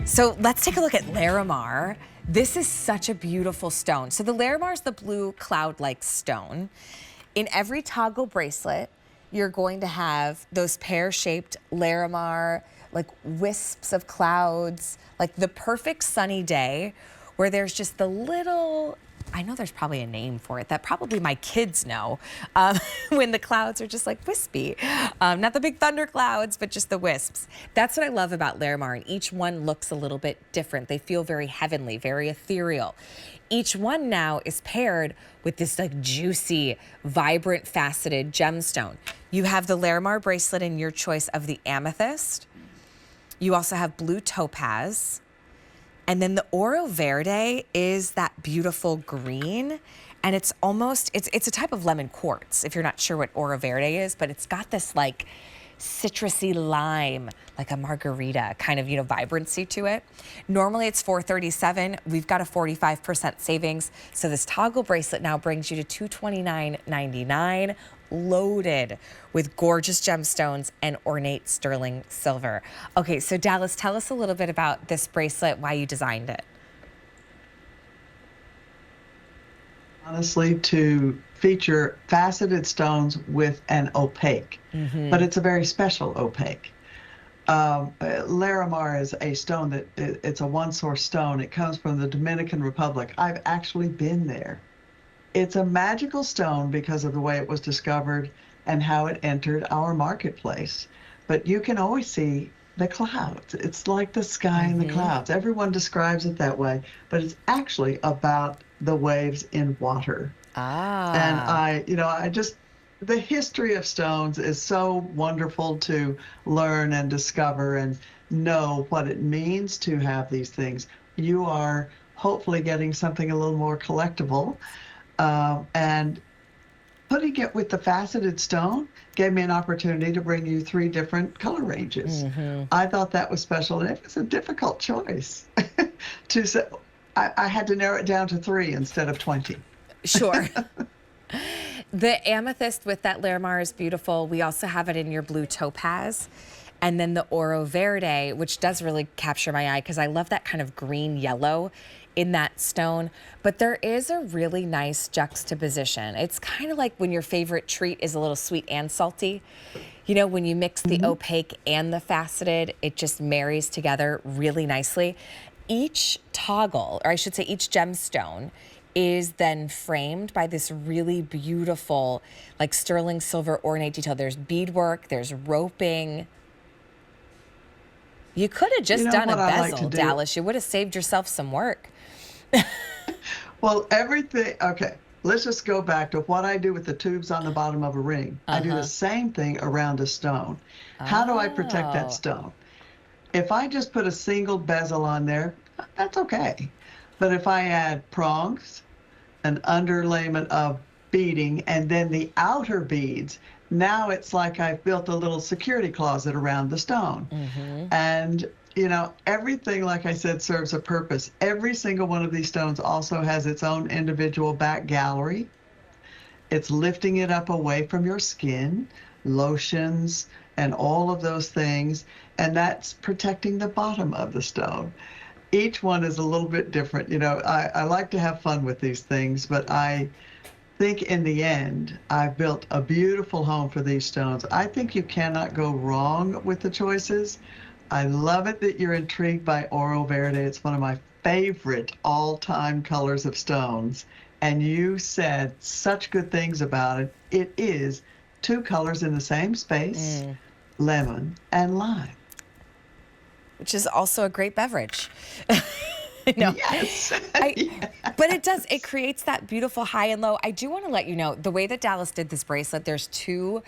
So let's take a look at Larimar. This is such a beautiful stone. So the Larimar is the blue cloud-like stone. In every toggle bracelet, you're going to have those pear-shaped Larimar, like wisps of clouds, like the perfect sunny day where there's just the little, I know there's probably a name for it that probably my kids know, when the clouds are just like wispy. Not the big thunder clouds, but just the wisps. That's what I love about Larimar, and each one looks a little bit different. They feel very heavenly, very ethereal. Each one now is paired with this like juicy, vibrant, faceted gemstone. You have the Larimar bracelet in your choice of the amethyst. You also have blue topaz. And then the oro verde is that beautiful green. And it's almost, it's a type of lemon quartz, if you're not sure what oro verde is, but it's got this like citrusy lime, like a margarita kind of, vibrancy to it. Normally it's $437. We've got a 45% savings. So this toggle bracelet now brings you to $229.99, loaded with gorgeous gemstones and ornate sterling silver. Okay, so Dallas, tell us a little bit about this bracelet, why you designed it. Honestly, to feature faceted stones with an opaque, but it's a very special opaque. Larimar is a stone that it's a one-source stone. It comes from the Dominican Republic. I've actually been there. It's a magical stone because of the way it was discovered and how it entered our marketplace. But you can always see the clouds. It's like the sky and the clouds. Everyone describes it that way, but it's actually about the waves in water. And the history of stones is so wonderful to learn and discover and know what it means to have these things. You are hopefully getting something a little more collectible. And putting it with the faceted stone gave me an opportunity to bring you 3 different color ranges. I thought that was special, and it was a difficult choice. I had to narrow it down to 3 instead of 20. Sure. The amethyst with that Larimar is beautiful. We also have it in your blue topaz. And then the oro verde, which does really capture my eye because I love that kind of green yellow in that stone. But there is a really nice juxtaposition. It's kind of like when your favorite treat is a little sweet and salty. When you mix the opaque and the faceted, it just marries together really nicely. Each toggle, or I should say each gemstone, is then framed by this really beautiful, like sterling silver ornate detail. There's beadwork, there's roping. You could have just done a bezel, Dallas. You would have saved yourself some work. Well, everything, okay, let's just go back to what I do with the tubes on the bottom of a ring. I do the same thing around a stone. How do I protect that stone? If I just put a single bezel on there, that's okay. But if I add prongs, an underlayment of beading, and then the outer beads, now it's like I've built a little security closet around the stone. And, everything, like I said, serves a purpose. Every single one of these stones also has its own individual back gallery. It's lifting it up away from your skin, lotions, and all of those things. And that's protecting the bottom of the stone. Each one is a little bit different. I like to have fun with these things, but I think in the end, I've built a beautiful home for these stones. I think you cannot go wrong with the choices. I love it that you're intrigued by oro verde. It's one of my favorite all-time colors of stones. And you said such good things about it. It is 2 colors in the same space, lemon and lime. Which is also a great beverage. Yes. But it creates that beautiful high and low. I do want to let you know, the way that Dallas did this bracelet, there's 2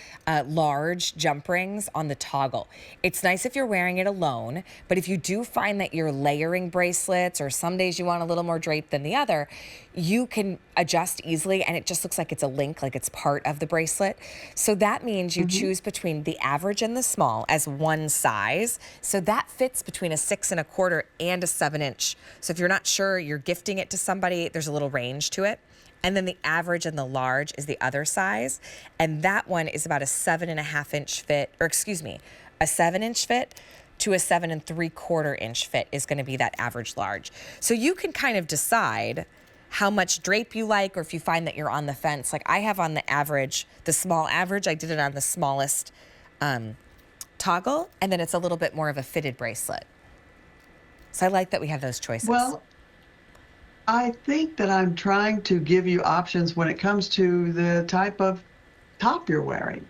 large jump rings on the toggle. It's nice if you're wearing it alone, but if you do find that you're layering bracelets or some days you want a little more drape than the other, you can adjust easily and it just looks like it's a link, like it's part of the bracelet. So that means you choose between the average and the small as one size. So that fits between a 6 1/4 and a 7-inch. So if you're not sure, you're gifting it to somebody, there's a little range to it. And then the average and the large is the other size. And that one is about a 7 1/2 inch fit, or excuse me, a 7-inch fit, to a 7 3/4 inch fit is going to be that average large. So you can kind of decide how much drape you like, or if you find that you're on the fence. Like I have on the average, the small average, I did it on the smallest toggle, and then it's a little bit more of a fitted bracelet. So I like that we have those choices. Well, I think that I'm trying to give you options when it comes to the type of top you're wearing.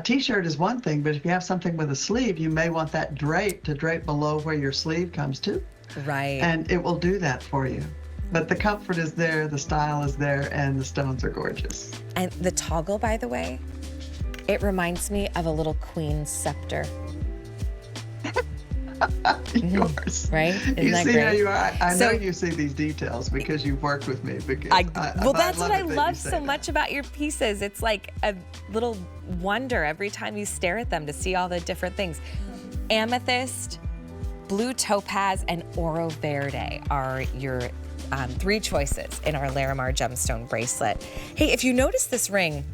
T-shirt is one thing, but if you have something with a sleeve, you may want that drape to drape below where your sleeve comes to. Right. And it will do that for you. But the comfort is there, the style is there, and the stones are gorgeous. And the toggle, by the way, it reminds me of a little queen's scepter. Yours. Right? Isn't You that see great? how you are. I know So- you see these details because you've worked with me. Because Well, that's what I it that you love say so that. much about your pieces. It's like a little wonder every time you stare at them to see all the different things. Amethyst, blue topaz, and oro verde are your 3 choices in our Larimar gemstone bracelet. Hey, if you notice this ring,